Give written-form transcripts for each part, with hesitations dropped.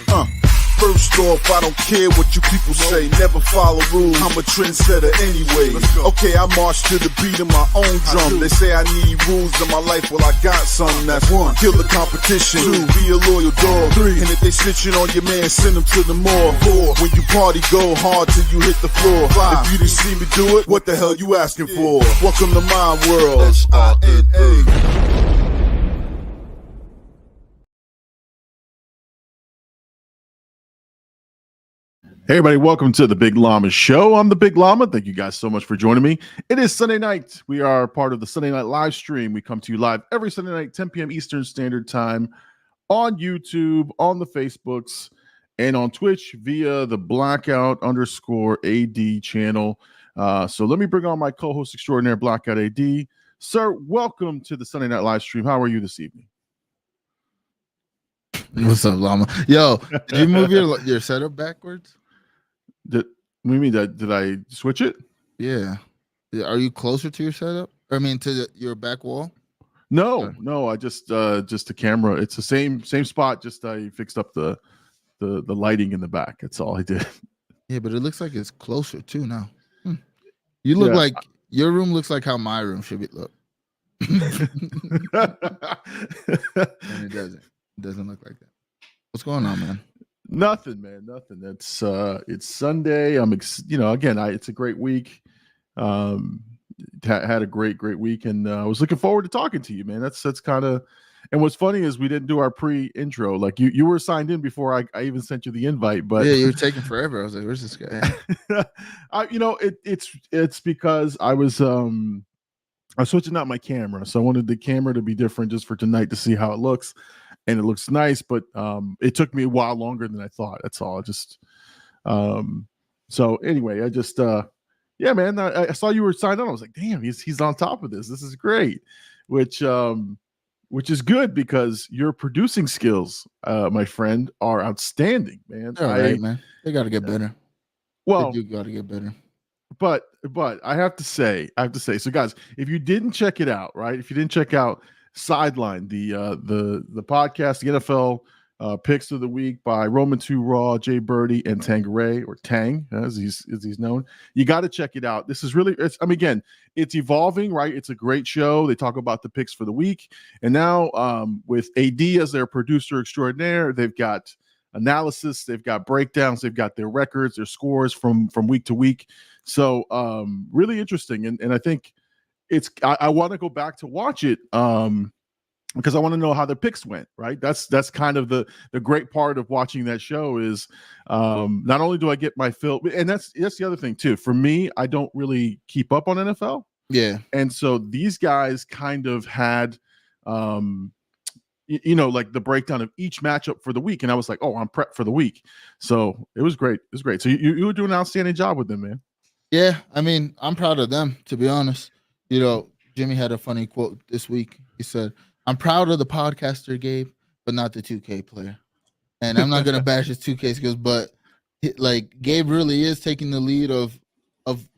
First off, I don't care what you people say. Never follow rules. I'm a trendsetter anyway. Okay, I march to the beat of my own drum. They say I need rules in my life. Well, I got some. That's one. Kill the competition. Two. Be a loyal dog. Three. And if they snitching on your man, send them to the mall. Four. When you party, go hard till you hit the floor. Five. If you didn't see me do it, what the hell you asking for? Welcome to my world. SINA. Hey everybody, welcome to the Big Llama Show. I'm the Big Llama. Thank you guys so much for joining me. It is Sunday night. We are part of the Sunday night live stream. We come to you live every Sunday night, 10 p.m. Eastern Standard Time on YouTube, on the Facebooks, and on Twitch via the Blkout_AD channel. So let me bring on my co-host extraordinaire, Blkout AD. Sir, welcome to the Sunday night live stream. How are you this evening? What's up, Llama? Yo, did you move your setup backwards? What do you mean? Did I switch it? Yeah. Are you closer to your setup? I mean, to your back wall? No. I just the camera. It's the same spot. Just I fixed up the lighting in the back. That's all I did. Yeah, but it looks like it's closer too now. You look like your room looks like how my room should be look. And it doesn't. It doesn't look like that. What's going on, man? Nothing, man. Nothing. It's Sunday. It's a great week. Had a great week, and I was looking forward to talking to you, man. That's kind of. And what's funny is we didn't do our pre-intro. Like you were signed in before I even sent you the invite, but yeah, you were taking forever. I was like, "Where's this guy?" It's because I was switching out my camera, so I wanted the camera to be different just for tonight to see how it looks. And it looks nice, but it took me a while longer than I thought. That's all. So anyway, I just man, I saw you were signed on. I was like, damn, he's on top of this. This is great, which is good because your producing skills, my friend, are outstanding, man. All right, man. They got to get better. Well, you got to get better. But I have to say, so guys, if you didn't check it out, right? If you didn't check out Sideline, the podcast, the NFL picks of the week by Roman 2 Raw, Jay Birdie, and Tangeray, or Tang as he's known. You got to check it out. This is really, it's evolving, right? It's a great show. They talk about the picks for the week, and now with AD as their producer extraordinaire, they've got analysis, they've got breakdowns, they've got their records, their scores from week to week. So really interesting, and I think. I want to go back to watch it because I want to know how the picks went, right? That's kind of the great part of watching that show is not only do I get my fill, and that's the other thing too. For me, I don't really keep up on NFL. Yeah. And so these guys kind of had like the breakdown of each matchup for the week. And I was like, oh, I'm prepped for the week. So it was great. It was great. So you were doing an outstanding job with them, man. Yeah. I mean, I'm proud of them, to be honest. Jimmy had a funny quote this week. He said, I'm proud of the podcaster, Gabe, but not the 2K player. And I'm not going to bash his 2K skills, but Gabe really is taking the lead of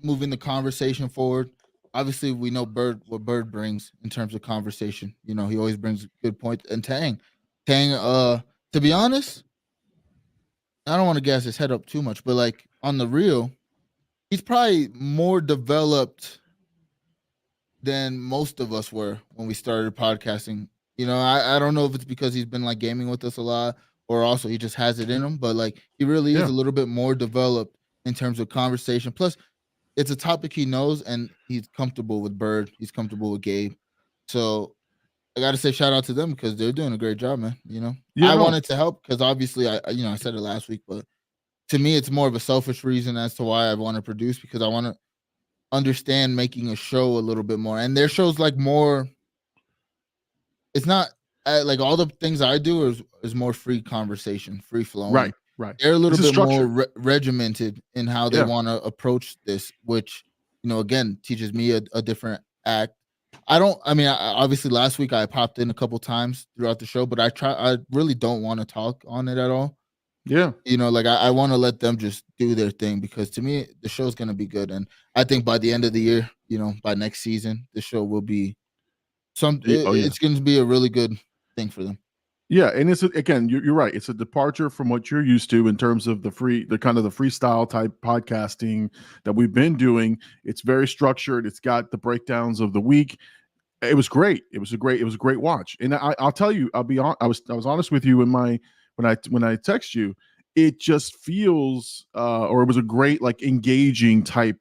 moving the conversation forward. Obviously, we know what Bird brings in terms of conversation. He always brings good points. And Tang, to be honest, I don't want to gas his head up too much, but on the real, he's probably more developed than most of us were when we started podcasting. I don't know if it's because he's been gaming with us a lot, or also he just has it in him, but he really is a little bit more developed in terms of conversation. Plus, it's a topic he knows, and he's comfortable with Bird. He's comfortable with Gabe. So I got to say shout out to them because they're doing a great job, man. I wanted to help because obviously I said it last week, but to me, it's more of a selfish reason as to why I want to produce, because I want to understand making a show a little bit more. And their show's more, it's not all the things I do is more free conversation, free flowing. Right. They're a little bit more regimented in how they want to approach this, which again teaches me a different act. Obviously last week I popped in a couple times throughout the show, but I really don't want to talk on it at all. Yeah. I want to let them just do their thing, because to me, the show's going to be good. And I think by the end of the year, by next season, the show will be it's going to be a really good thing for them. Yeah, and again, you're right. It's a departure from what you're used to in terms of the freestyle type podcasting that we've been doing. It's very structured. It's got the breakdowns of the week. It was great. It was a great watch. And I'll tell you, I'll be on. I was honest with you when I text you. It just feels, or it was a great like engaging type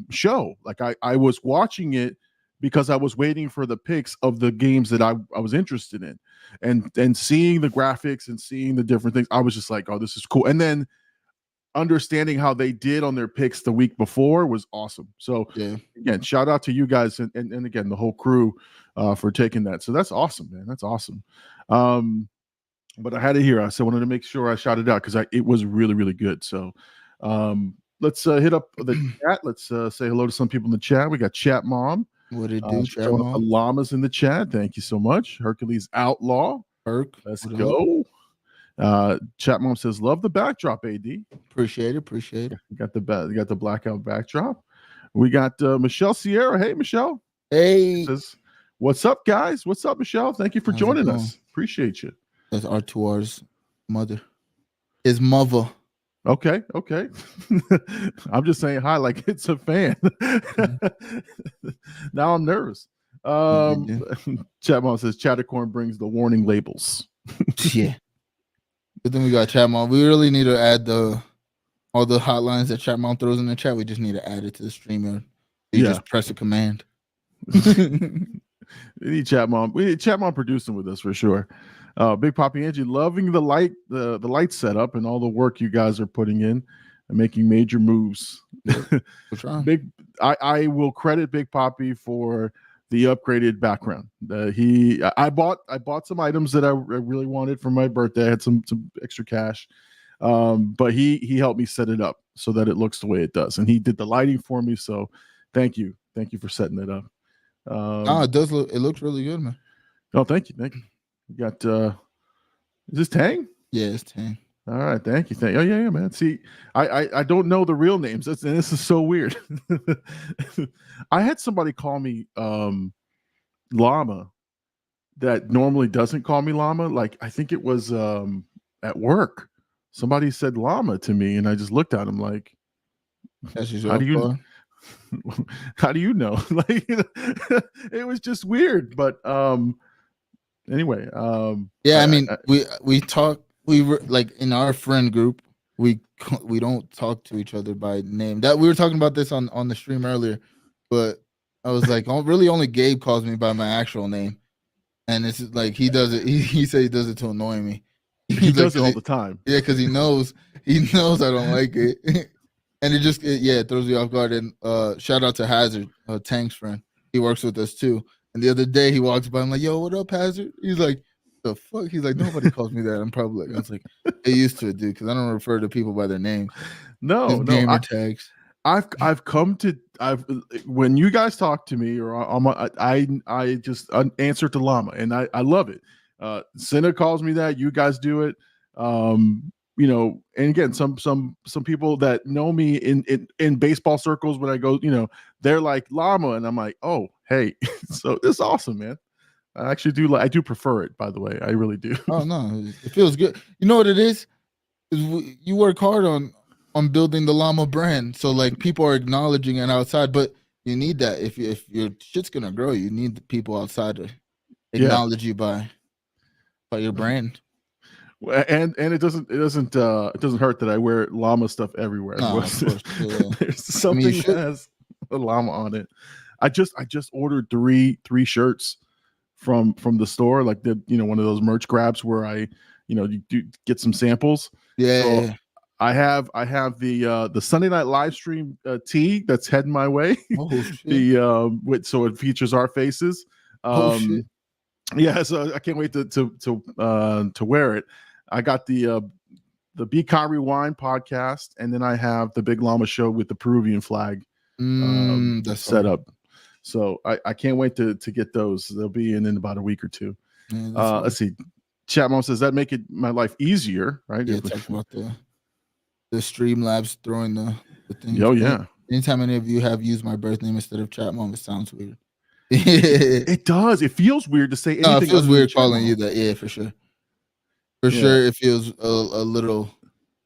show. Like I was watching it because I was waiting for the picks of the games that I was interested in, and seeing the graphics and seeing the different things. I was just like, oh, this is cool. And then understanding how they did on their picks the week before was awesome. So Yeah. again, shout out to you guys and again the whole crew for taking that. So that's awesome, man. That's awesome. But I had it here. I wanted to make sure I shouted out because it was really, really good. So let's hit up the chat. Let's say hello to some people in the chat. We got Chat Mom. What it do, Chat showing up the Mom? llamas in the chat. Thank you so much. Hercules Outlaw. Herc, Let's what go. Chat Mom says, love the backdrop, AD. Appreciate it. You got the Blkout backdrop. We got Michelle Sierra. Hey, Michelle. Hey. Says, what's up, guys? What's up, Michelle? Thank you for How's it joining going? us. Appreciate you. That's R2R's mother. His mother. Okay. I'm just saying hi like it's a fan. Now I'm nervous. Chat Mom says Chattercorn brings the warning labels. Yeah. But then we got Chat Mom. We really need to add all the hotlines that Chat Mom throws in the chat. We just need to add it to the streamer. You just press a command. We need Chat Mom. We need Chat Mom producing with us for sure. Big Poppy Angie, loving the light setup and all the work you guys are putting in and making major moves. I will credit Big Poppy for the upgraded background. I bought some items that I really wanted for my birthday. I had some extra cash, but he helped me set it up so that it looks the way it does, and he did the lighting for me. So thank you for setting it up. It does look. It looks really good, man. Oh, thank you. You got is this Tang? Yeah, it's Tang. All right, thank you. Oh yeah, man. See, I don't know the real names. And this is so weird. I had somebody call me Llama that normally doesn't call me Llama. Like I think it was at work. Somebody said Llama to me, and I just looked at him like, how do you know? Like it was just weird, but anyway, yeah, I mean, we talk. We were like in our friend group. We don't talk to each other by name. That we were talking about this on the stream earlier, but I was like, really, only Gabe calls me by my actual name, and it's like he does it. He said he does it to annoy me. He does it all the time. Yeah, because he knows I don't like it, and it throws you off guard. And shout out to Hazard, Tank's friend. He works with us too. And the other day he walks by, I'm like, yo, what up, Hazard? He's like, the fuck? He's like, nobody calls me that in public. I was like, get used to it, dude, because I don't refer to people by their names. No, gamer tags. I've come to when you guys talk to me or I just answer to Llama, and I love it. Senna calls me that. You guys do it. You know, and again, some people that know me in baseball circles when I go, you know, they're like Llama, and I'm like, oh, hey, so this is awesome, man. I actually do. I do prefer it, by the way. I really do. Oh no, it feels good. You know what it is? You work hard on building the Llama brand, so like people are acknowledging it outside, but you need that if your shit's gonna grow. You need the people outside to acknowledge you by your brand. And it doesn't hurt that I wear Llama stuff everywhere. No, of course, yeah. There's something that has a llama on it. I just ordered three shirts from the store, like one of those merch grabs where I you do get some samples. Yeah. So I have the Sunday night live stream tee that's heading my way. Oh shit. So it features our faces. Shit. Yeah, so I can't wait to wear it. I got the Becon Rewind podcast, and then I have the Big Llama Show with the Peruvian flag that's set up. So I can't wait to get those. They'll be in about a week or two. Yeah, let's see. Chat Mom says that make it my life easier, right? Yeah, talk about the Streamlabs throwing the thing. Oh yeah. Anytime any of you have used my birth name instead of Chat Mom, it sounds weird. It does. It feels weird to say anything. No, it feels other than weird calling Channel. you that. Yeah, for sure. For Yeah. sure, it feels a little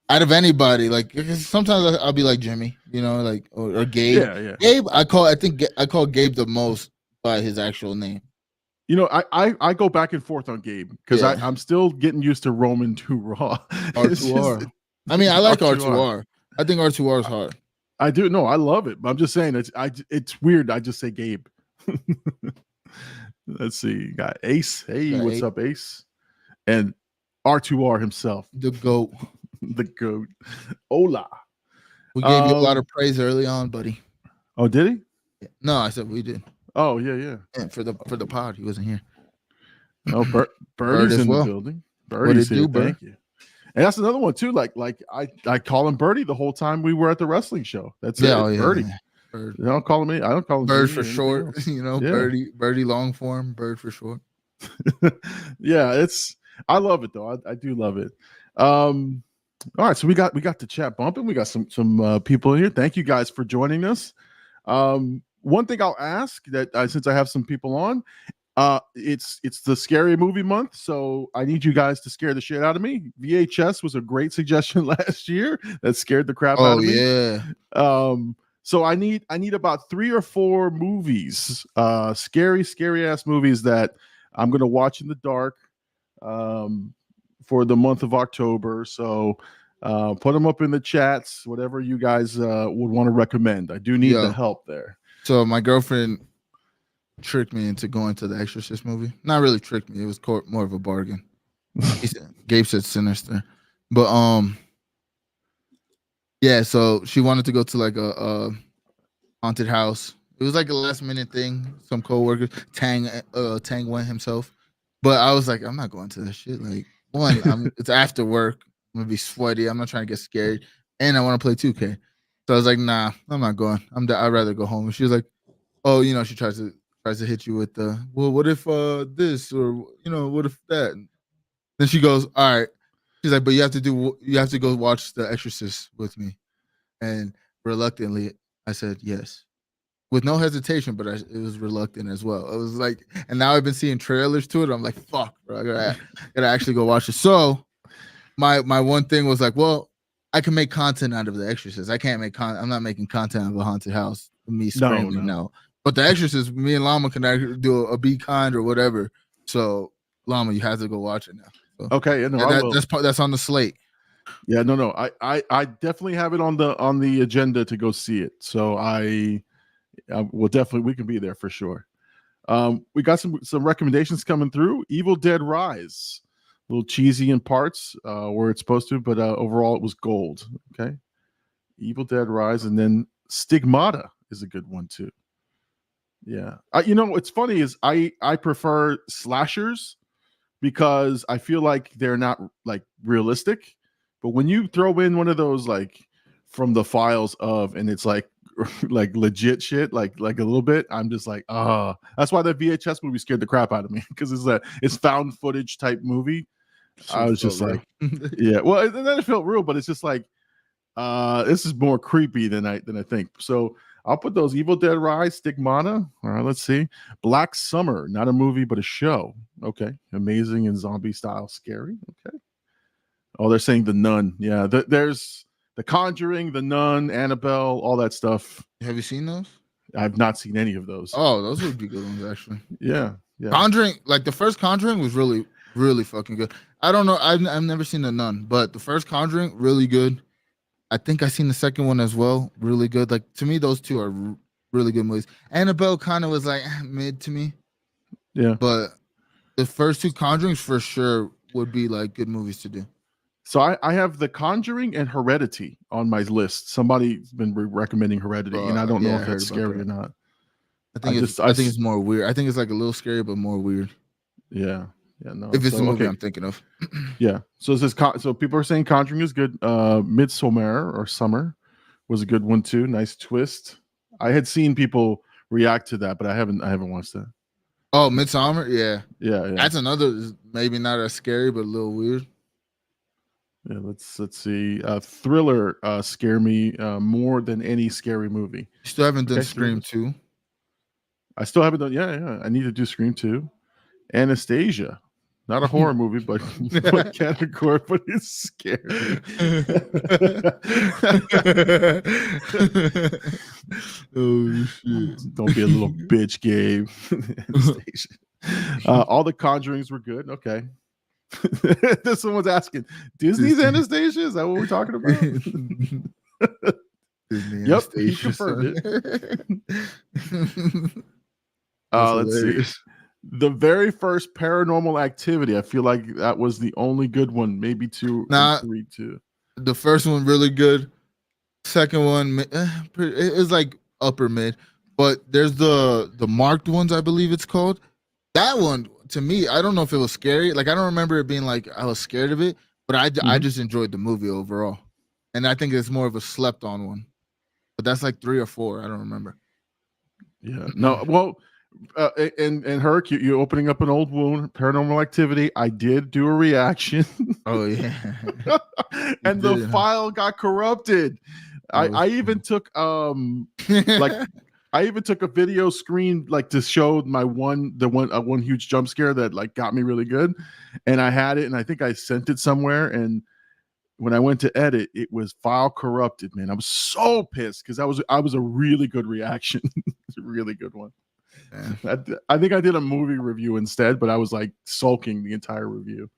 out of anybody. Like sometimes I'll be like Jimmy, like or Gabe. Yeah. Gabe, I call Gabe the most by his actual name. I go back and forth on Gabe because Yeah. I'm still getting used to Roman 2 Raw. R2R. I mean, I like R2R. I think R2R is hard. I do. No, I love it. But I'm just saying it's weird. I just say Gabe. Let's see. Got Ace. Hey, Got what's up, Ace? And R2R himself. The GOAT. The GOAT. Hola. We gave you a lot of praise early on, buddy. Oh, did he? Yeah. No, I said we did. Oh, yeah. And for the pod, he wasn't here. Oh, Birdie's as in well. the building. Birdie's here. Bird? Thank you. And that's another one too. Like I call him Birdie the whole time we were at the wrestling show. That's it. Oh, yeah, Birdie. Yeah. Bird. You don't call him me. I don't call him Bird Jimmy for short. Yeah. Birdie long form. Bird for short. Yeah, I love it though. I do love it. All right, so we got the chat bumping. We got some people here. Thank you guys for joining us. One thing I'll ask that since I have some people on, it's the scary movie month, so I need you guys to scare the shit out of me. VHS was a great suggestion last year that scared the crap out of me. Yeah. So I need about 3 or 4 movies, scary ass movies that I'm gonna watch in the dark for the month of October. So put them up in the chats, whatever you guys would want to recommend. I do need the help there. So my girlfriend tricked me into going to the Exorcist movie. Not really tricked me. It was more of a bargain. Gabe said Sinister. But yeah, so she wanted to go to like a haunted house. It was like a last minute thing. Some coworkers, Tang went himself. But I was like, I'm not going to this shit. Like, one, it's after work. I'm gonna be sweaty. I'm not trying to get scared. And I want to play 2K. So I was like, nah, I'm not going. I'd rather go home. And she was like, oh, she tries to hit you with the, well, what if this, or what if that? And then she goes, all right. She's like, but you have to go watch The Exorcist with me. And reluctantly, I said yes, with no hesitation, but it was reluctant as well. It was like, and now I've been seeing trailers to it. I'm like, fuck, bro, I gotta actually go watch it. So my one thing was like, well, I can make content out of The Exorcist. I can't make I'm not making content out of a haunted house. Me screaming, no. But The Exorcist, me and Llama can do a Be Kind or whatever. So Llama, you have to go watch it now. So, okay, no, that's on the slate. Yeah, no. I definitely have it on the agenda to go see it. So I will definitely, we can be there for sure. We got some recommendations coming through. Evil Dead Rise, a little cheesy in parts where it's supposed to, but overall it was gold. Okay, Evil Dead Rise, and then Stigmata is a good one too. Yeah, what's funny is I prefer slashers because I feel like they're not like realistic. But when you throw in one of those like From the Files of, and it's like legit shit, like a little bit, I'm just like, that's why that VHS movie scared the crap out of me, because it's found footage type movie. I was just like, yeah, well, and then it felt real, but it's just like, this is more creepy than I think. So I'll put those: Evil Dead Rise, Stigmata. All right, let's see. Black Summer, not a movie but a show. Okay, amazing and zombie style, scary. Okay. Oh, they're saying The Nun. Yeah, there's The Conjuring, The Nun, Annabelle, all that stuff. Have you seen those? I've not seen any of those. Oh, those would be good ones, actually. Yeah. Conjuring, like the first Conjuring was really, really fucking good. I don't know. I've never seen The Nun, but the first Conjuring, really good. I think I seen the second one as well. Really good. Like, to me, those two are really good movies. Annabelle kind of was like mid to me. Yeah. But the first two Conjurings for sure would be like good movies to do. So I have The Conjuring and Heredity on my list. Somebody's been recommending Heredity, and I don't know if it's scary or not. I think it's more weird. I think it's like a little scary, but more weird. Yeah. No. If it's the movie I'm thinking of. Yeah. So it says, so people are saying Conjuring is good. Midsommar or Summer was a good one too. Nice twist. I had seen people react to that, but I haven't watched that. Oh, Midsommar? Yeah. That's another, maybe not as scary, but a little weird. Yeah, let's see. Thriller scare me more than any scary movie. Still haven't done Scream 2. I still haven't done. Yeah. I need to do Scream 2. Anastasia, not a horror movie, but category, but it's scary. Oh shit! Don't be a little bitch, Gabe. Anastasia. All the Conjurings were good. Okay. This someone's asking, Disney's Anastasia? Is that what we're talking about? Disney Yep, he Anastasia, confirmed son. it. That's Let's see. hilarious. The very first Paranormal Activity. I feel like that was the only good one. Maybe 2 Nah. and 3 too. The first one really good. Second one, it's like upper mid. But there's the marked ones, I believe it's called. That one, to me, I don't know if it was scary. Like I don't remember it being like I was scared of it, but I just enjoyed the movie overall. And I think it's more of a slept on one. But that's like 3 or 4. I don't remember. Yeah. No. Well, and Herc, you opening up an old wound. Paranormal Activity. I did do a reaction. Oh yeah. And the file got corrupted. I even took like I even took a video screen like to show my one huge jump scare that like got me really good, and I had it, and I think I sent it somewhere, and when I went to edit, it was file corrupted. Man, I was so pissed because I was a really good reaction. It's a really good one. Yeah. I think I did a movie review instead, but I was like sulking the entire review.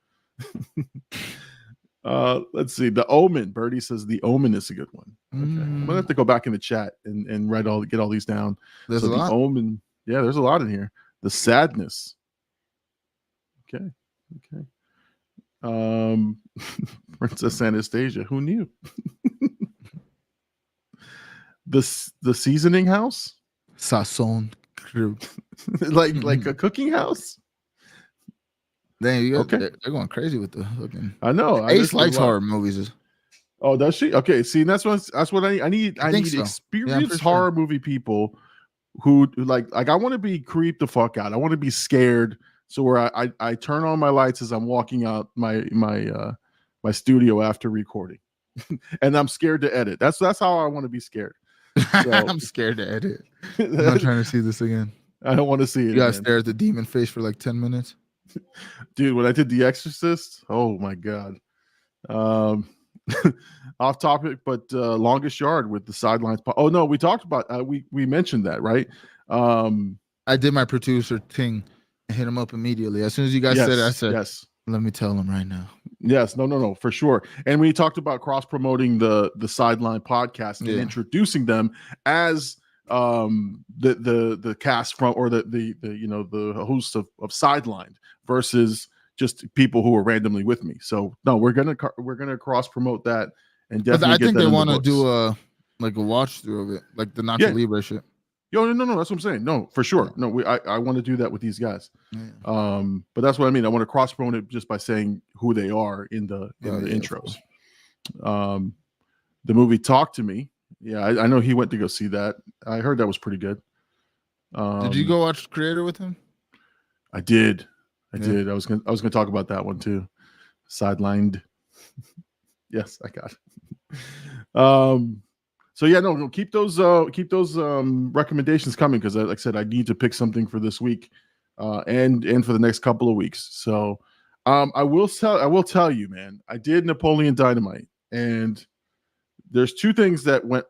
Let's see. The Omen. Birdie says The Omen is a good one. Okay. I'm gonna have to go back in the chat and get all these down. There's so a lot. Omen. Yeah, there's a lot in here. The Sadness. Okay. Princess Anastasia. Who knew? The Seasoning House. Sazon. like a cooking house. Dang, okay. They're going crazy with the fucking. I know. Ace likes horror movies. Oh, does she? Okay, see, that's what I need. I need so. experienced horror movie people who like I want to be creeped the fuck out. I want to be scared. So where I turn on my lights as I'm walking out my studio after recording, and I'm scared to edit. That's how I want to be scared. So, I'm scared to edit. I'm not trying to see this again. I don't want to see it. You gotta stare at the demon face for like 10 minutes. Dude, when I did The Exorcist, oh my god. Off topic, but Longest Yard with the sidelines. Oh no, we talked about we mentioned that, right? I did my producer thing and hit him up immediately. As soon as you guys said it, I said, yes. Let me tell him right now. Yes, no, for sure. And we talked about cross promoting the Sideline podcast and introducing them as the cast from or the host of Sidelined versus just people who are randomly with me. So no, we're gonna cross promote that and definitely. But I think they want to do a watch through of it, like the Nacho Libre shit. Yo, no, that's what I'm saying. No, for sure. No, I want to do that with these guys. Yeah. But that's what I mean. I want to cross promote it just by saying who they are in the intros. The movie Talk to Me. Yeah, I know he went to go see that. I heard that was pretty good. Did you go watch Creator with him? I did. I did. I was gonna talk about that one too. Sidelined. Yes, I got it. So yeah, no, keep those recommendations coming because, like I said, I need to pick something for this week, and for the next couple of weeks. So, I will tell you, man, I did Napoleon Dynamite, and there's 2 things that went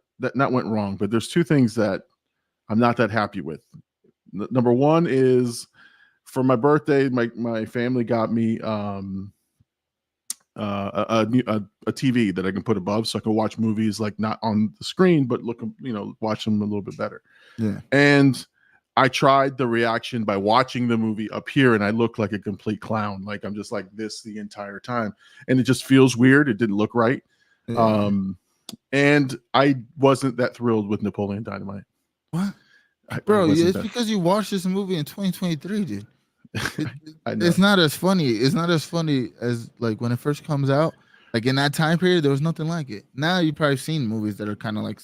wrong, but there's 2 things that I'm not that happy with. Number one is for my birthday, my family got me a TV that I can put above so I can watch movies like not on the screen, but watch them a little bit better. Yeah. And I tried the reaction by watching the movie up here and I look like a complete clown. Like I'm just like this the entire time. And it just feels weird. It didn't look right. Yeah. And I wasn't that thrilled with Napoleon Dynamite. What? Bro, it's because you watched this movie in 2023, dude. It's not as funny. It's not as funny as like when it first comes out. Like in that time period, there was nothing like it. Now you've probably seen movies that are kind of like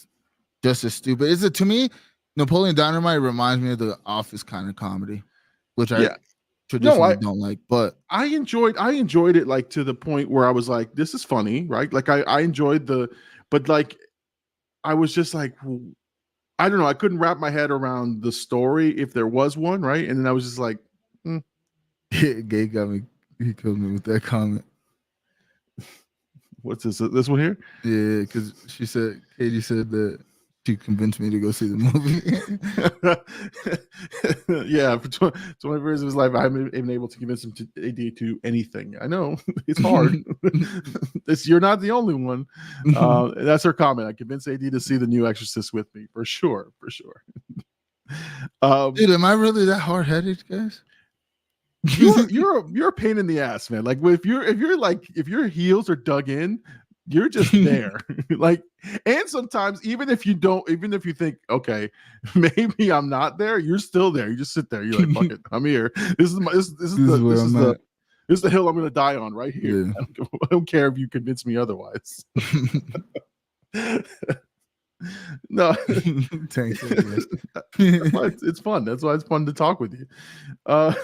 just as stupid. To me, Napoleon Dynamite reminds me of the Office kind of comedy, which I traditionally don't like. But I enjoyed it like to the point where I was like, this is funny, right? Like I enjoyed but like I was just like, I don't know. I couldn't wrap my head around the story if there was one, right? And then I was just like, Gay got me. He killed me with that comment. what's this? This one here? Yeah, because Katie said that she convinced me to go see the movie. Yeah, for 20 years of his life, I haven't been able to convince him to AD to anything. I know it's hard. You're not the only one. That's her comment. I convinced AD to see the new Exorcist with me for sure. Dude, am I really that hard headed, guys? You're a pain in the ass, man. Like if your heels are dug in, you're just there. Like, and sometimes even if you think, okay, maybe I'm not there, you're still there. You just sit there. You're like, fuck it, I'm here. This is the hill I'm gonna die on right here. Yeah. I don't care if you convince me otherwise. No, Thanks. it's fun. That's why it's fun to talk with you. Oh,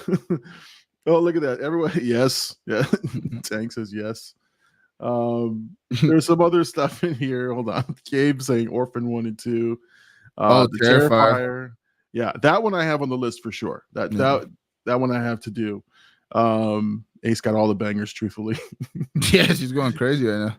look at that! Everyone, yes, yeah. Tank says yes. There's some other stuff in here. Hold on. Gabe saying Orphan 1 and 2. The Terrifier. Yeah, that one I have on the list for sure. That one I have to do. Ace got all the bangers, truthfully. Yeah, she's going crazy right now.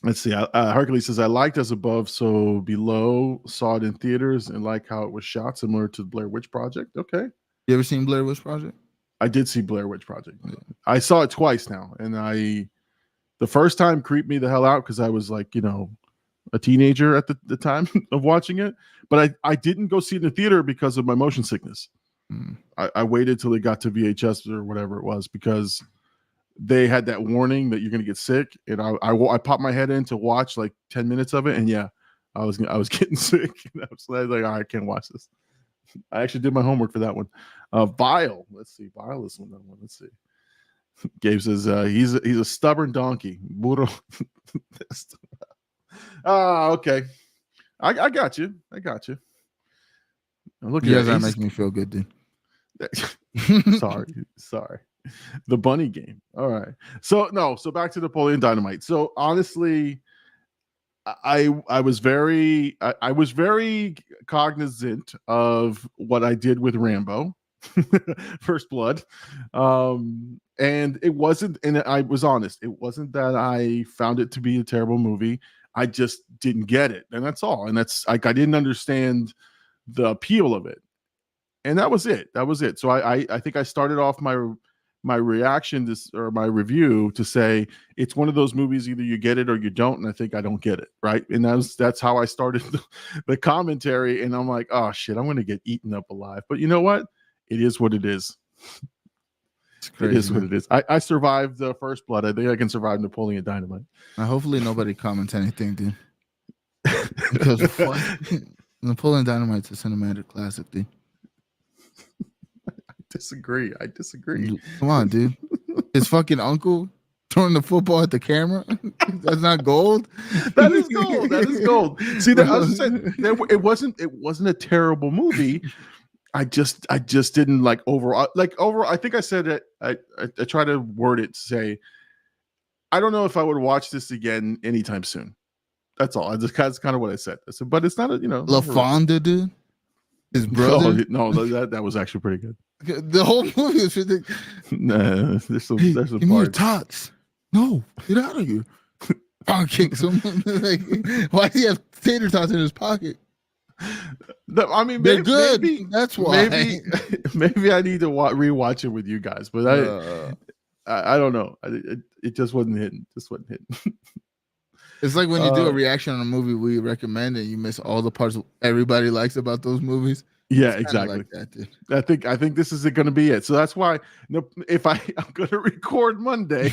Let's see. Hercules says, I liked As Above, So Below. Saw it in theaters and like how it was shot, similar to the Blair Witch Project. Okay. You ever seen Blair Witch Project? I did see Blair Witch Project. Yeah. I saw it twice now. And the first time creeped me the hell out because I was like, a teenager at the time of watching it. But I didn't go see it in the theater because of my motion sickness. I waited till it got to VHS or whatever it was because they had that warning that you're going to get sick, and I popped my head in to watch like 10 minutes of it, and yeah, I was getting sick. And I was like, I can't watch this. I actually did my homework for that one. Vile. Let's see. Vile is one. Let's see. Gabe says he's a stubborn donkey. Burro. Okay. I got you. Look, you guys are making me feel good, dude. Sorry. The bunny game. All right. So back to Napoleon Dynamite. So honestly, I was very cognizant of what I did with Rambo, First Blood. And it wasn't, and I was honest, it wasn't that I found it to be a terrible movie. I just didn't get it. And that's all. And that's like, I didn't understand the appeal of it. And that was it. So I think I started off my reaction or my review to say it's one of those movies, either you get it or you don't. And I think I don't get it. Right. And that's how I started the commentary. And I'm like, oh shit, I'm going to get eaten up alive. But you know what? It is what it is. It's crazy, it is what it is. I survived the First Blood. I think I can survive Napoleon Dynamite. Hopefully nobody comments anything, dude. Because Napoleon Dynamite's a cinematic classic, dude. I disagree. Come on, dude. His fucking uncle throwing the football at the camera. That's not gold. That is gold. See, I was saying, it wasn't a terrible movie. I just didn't like overall. I think I said it. I try to word it to say, I don't know if I would watch this again anytime soon. That's all. That's kind of what I said. I said, but it's not La Fonda, dude. His brother. No, that was actually pretty good. The whole movie is ridiculous. Nah, there's some give me your tots. No, get out of here. I'll kick someone. Like, why does he have tater tots in his pocket? No, I mean, they're good. That's why. Maybe I need to rewatch it with you guys, but I don't know. It just wasn't hitting. It's like when you do a reaction on a movie we recommend and you miss all the parts everybody likes about those movies. Yeah, exactly. Like that, dude. I think this is going to be it. So that's why if I'm going to record Monday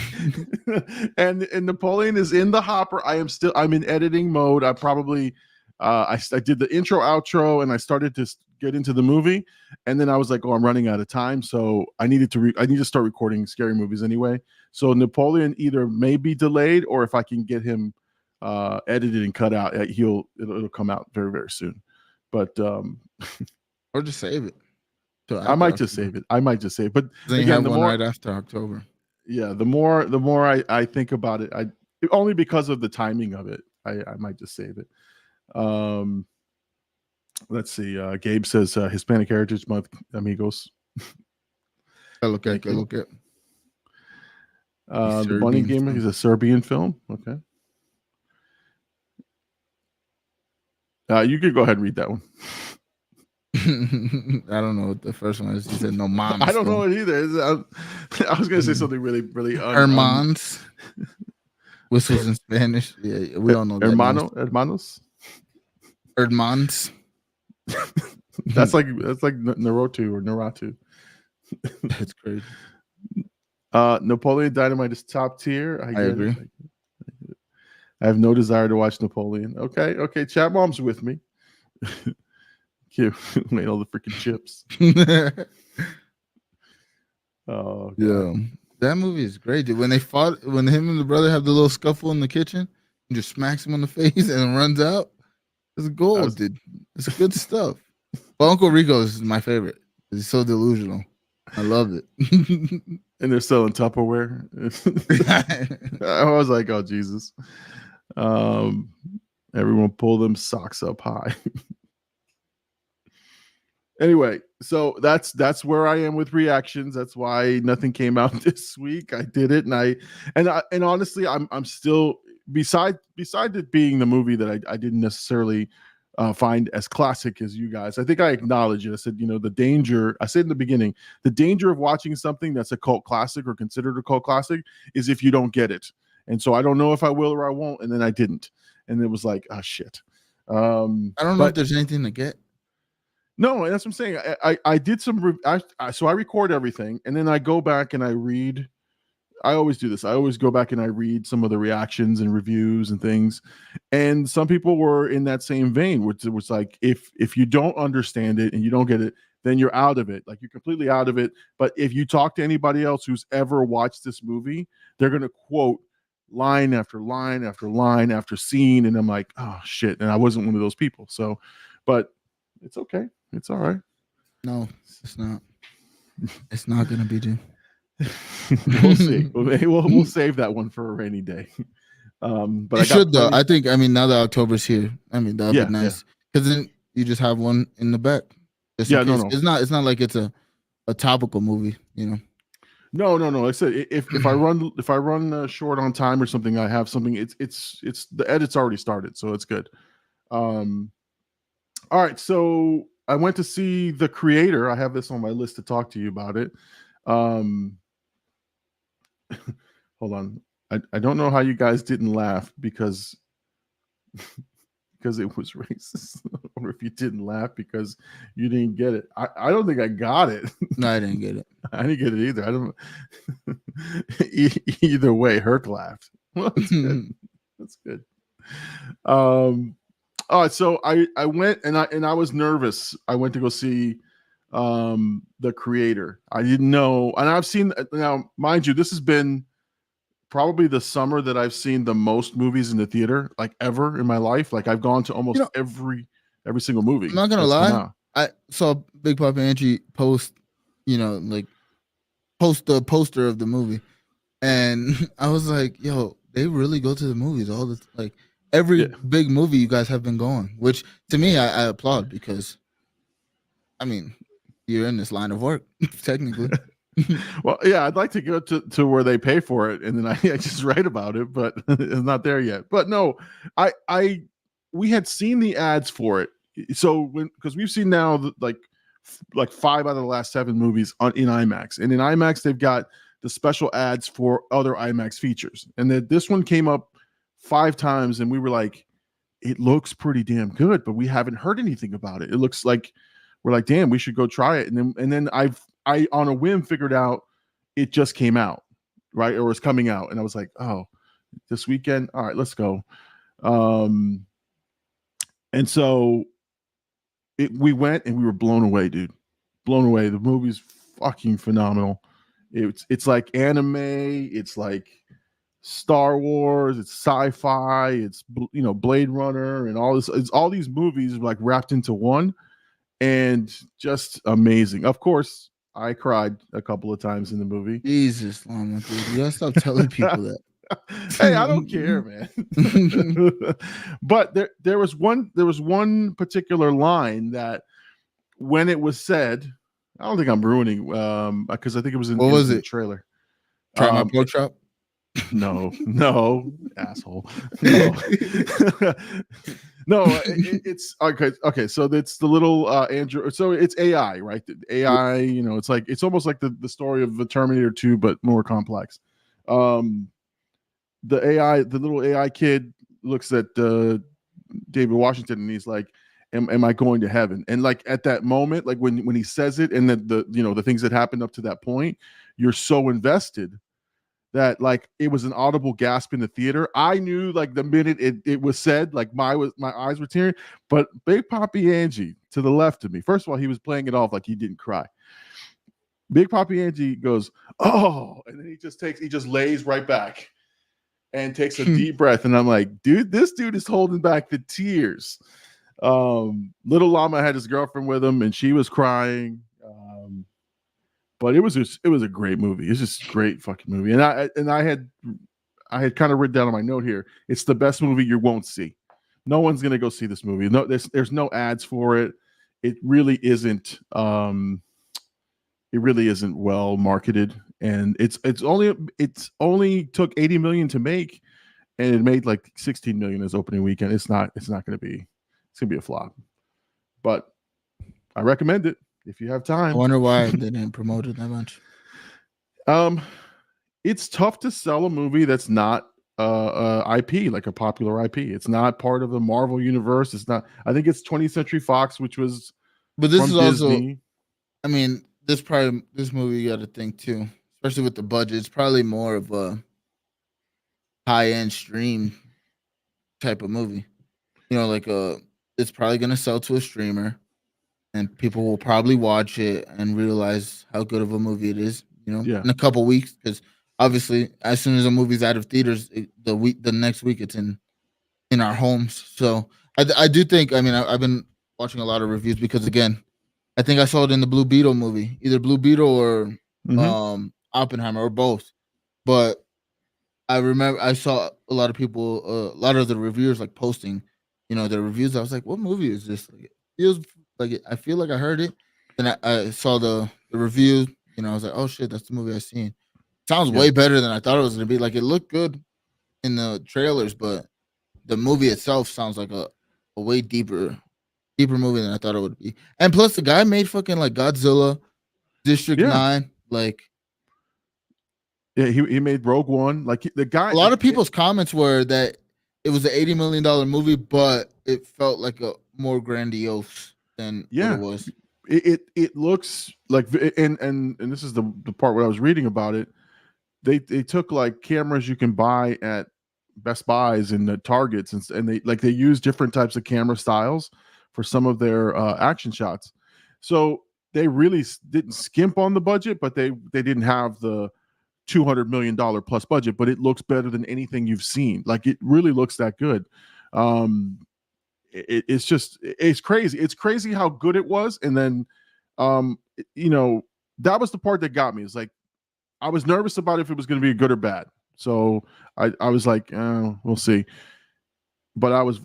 and Napoleon is in the hopper, I'm in editing mode. I probably I did the intro outro and I started to get into the movie, and then I was like, oh, I'm running out of time, so I need to start recording scary movies anyway. So Napoleon either may be delayed, or if I can get him edited and cut out, it'll come out very, very soon. But or just save it. I might just save it. But then you have one right after October. Yeah, the more I think about it, only because of the timing of it, I might just save it. Let's see. Gabe says Hispanic Heritage Month, amigos. I look at. The Bunny Gamer is a Serbian film. Okay. You could go ahead and read that one. I don't know what the first one is. He said no mom. I don't know it either. I was going to say something really, really. Hermans. Whistles in Spanish. Yeah, we don't know that. Hermanos. Hermans. That's like Naruto or Naratu. That's crazy. Napoleon Dynamite is top tier. I agree. I have no desire to watch Napoleon. Okay. Chat Mom's with me. Cute. Made all the freaking chips. Oh yeah, that movie is great, dude. When him and the brother have the little scuffle in the kitchen, and just smacks him on the face and runs out. It's gold, dude. It's good stuff. But Uncle Rico is my favorite. He's so delusional. I love it. And they're selling Tupperware. I was like, oh Jesus. Everyone pull them socks up high. Anyway, so that's where I am with reactions. That's why nothing came out this week. I did it, and honestly, I'm still beside it being the movie that I didn't necessarily find as classic as you guys. I think I acknowledge it. I said, the danger. I said in the beginning, the danger of watching something that's a cult classic or considered a cult classic is if you don't get it. And so I don't know if I will or I won't. And then I didn't, and it was like, oh shit. I don't know if there's anything to get. No, that's what I'm saying. I did some. So I record everything, and then I go back and I read. I always do this. I always go back and I read some of the reactions and reviews and things. And some people were in that same vein, which was like, if you don't understand it and you don't get it, then you're out of it. Like, you're completely out of it. But if you talk to anybody else who's ever watched this movie, they're going to quote line after line after line after scene. And I'm like, oh shit. And I wasn't one of those people. So, but it's okay. It's all right. No, it's not. It's not going to be, dude. We'll see. We'll save that one for a rainy day. But it should though. I think. I mean, now that October's here, that'd be nice because then you just have one in the back. Yeah, no. It's not like it's a topical movie, No. Like I said, if I run short on time or something, I have something. It's the edit's already started, so it's good. All right, so I went to see The Creator. I have this on my list to talk to you about it. Hold on. I don't know how you guys didn't laugh because it was racist, or if you didn't laugh because you didn't get it. I don't think I got it. No, I didn't get it. I didn't get it either. I don't. Either way, Herc laughed. Well, that's good. That's good. All right, so I went and I was nervous. I went to go see The Creator. I didn't know, and I've seen, now mind you, this has been probably the summer that I've seen the most movies in the theater, like ever in my life. Like, I've gone to almost every single movie. I'm not gonna lie, I saw Big Papa Angie post the poster of the movie, and I was like, yo, they really go to the movies all the like every big movie you guys have been going, which to me I applaud, because I mean, you're in this line of work technically. Well, yeah, I'd like to go to where they pay for it, and then I just write about it, but it's not there yet. But no, we had seen the ads for it, so because we've seen now like 5 out of the last 7 movies in IMAX, and in IMAX they've got the special ads for other IMAX features, and this one came up 5 times, and we were like, it looks pretty damn good, but we haven't heard anything about it. It looks like we're like, damn, we should go try it, and then I on a whim figured out it just came out, right, or was coming out, and I was like, oh, this weekend, all right, let's go. And so we went, and we were blown away, dude. Blown away. The movie's fucking phenomenal. It's like anime. It's like Star Wars. It's sci-fi. It's Blade Runner and all this. It's all these movies like wrapped into one, and just amazing. Of course, I cried a couple of times in the movie. Jesus, Llama, dude, you gotta stop telling people that. Hey, I don't care, man. But there was one particular line that when it was said, I don't think I'm ruining because I think it was What was in the it? trailer. Try my pork chop. No, asshole. No. No, it's okay. Okay, so it's the little Andrew. So it's AI, right? The AI, it's almost like the story of the Terminator 2, but more complex. The little AI kid looks at David Washington and he's like, am I going to heaven? And like at that moment, like when he says it, and then the things that happened up to that point, you're so invested that like it was an audible gasp in the theater. I knew like the minute it was said, like my eyes were tearing. But Big Papi Angie to the left of me, first of all, he was playing it off like he didn't cry. Big Papi Angie goes, oh, and then he just lays right back and takes a deep breath. And I'm like, dude, this dude is holding back the tears. Little Llama had his girlfriend with him and she was crying. But it was a great movie. It's just a great fucking movie. And I had kind of written down on my note here, it's the best movie you won't see. No one's gonna go see this movie. No, there's no ads for it. It really isn't well marketed. And it's only took 80 million to make, and it made like 16 million as opening weekend. It's gonna be a flop. But I recommend it if you have time. I wonder why they didn't promote it that much. It's tough to sell a movie that's not IP, like a popular IP. It's not part of the Marvel universe. It's not. I think it's 20th Century Fox, which was. But this is Disney. Also. I mean, this movie you got to think too, especially with the budget. It's probably more of a high-end stream type of movie. It's probably gonna sell to a streamer. And people will probably watch it and realize how good of a movie it is, in a couple weeks. Because obviously, as soon as a movie's out of theaters, the next week it's in our homes. So I do think. I mean, I've been watching a lot of reviews because again, I think I saw it in the Blue Beetle movie, either Blue Beetle or Oppenheimer or both. But I remember I saw a lot of people, a lot of the reviewers like posting, their reviews. I was like, what movie is this? Like, it feels like I feel like I heard it. Then I saw the review. I was like, oh shit, that's the movie I seen. Sounds way better than I thought it was gonna be. Like it looked good in the trailers, but the movie itself sounds like a way deeper movie than I thought it would be. And plus, the guy made fucking like Godzilla, District 9, like. Yeah, he made Rogue One. Like the guy. A lot of people's comments were that it was an $80 million movie, but it felt like a more grandiose than what it was. It looks like, and this is the part where I was reading about it. They took like cameras you can buy at Best Buys and the Targets, and they use different types of camera styles for some of their action shots. So they really didn't skimp on the budget, but they didn't have the $200 million plus budget, but it looks better than anything you've seen. Like it really looks that good. It's crazy. It's crazy how good it was. And then, that was the part that got me. It's like, I was nervous about if it was going to be good or bad. So I was like, we'll see. But I was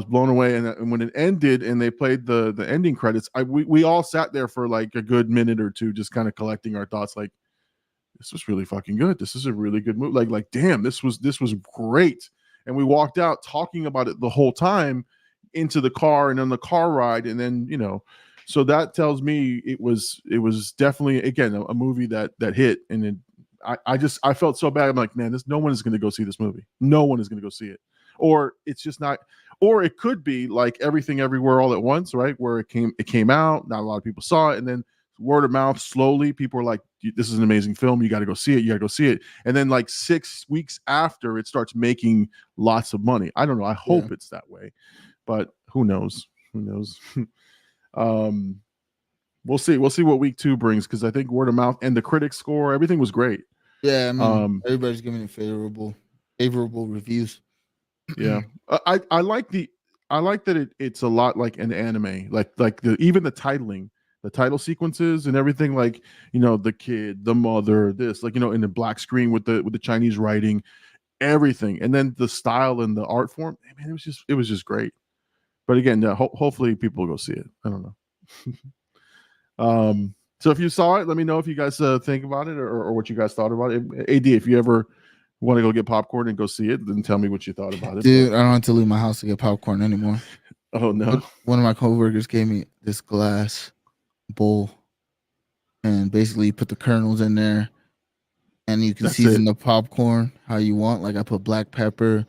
blown away. And when it ended and they played the ending credits, we all sat there for like a good minute or two, just kind of collecting our thoughts. Like, this was really fucking good. This is a really good movie. Like, damn, this was great. And we walked out talking about it the whole time into the car and on the car ride. And then, so that tells me it was definitely, again, a movie that hit. And then I felt so bad. I'm like, man, no one is going to go see this movie. No one is going to go see it. Or it's just not, or it could be like Everything Everywhere All at Once, right? Where it came out, not a lot of people saw it. And then word of mouth, slowly people are like, this is an amazing film, you got to go see it. And then like 6 weeks after, it starts making lots of money. I don't know, I hope it's that way, but who knows. We'll see what week 2 brings, because I think word of mouth and the critic score, everything was great. I mean, everybody's giving it favorable reviews. I like that it's a lot like an anime, like even the titling, the title sequences and everything, like, the kid, the mother, this, like, in the black screen with the Chinese writing. everything, and then the style and the art form. Man, it was just great. But again, hopefully people will go see it. I don't know. So if you saw it, let me know if you guys think about it or what you guys thought about it. AD, if you ever want to go get popcorn and go see it, then tell me what you thought about it. Dude, I don't have to leave my house to get popcorn anymore. Oh no! One of my coworkers gave me this glass bowl, and basically you put the kernels in there, and you can season the popcorn how you want. Like I put black pepper,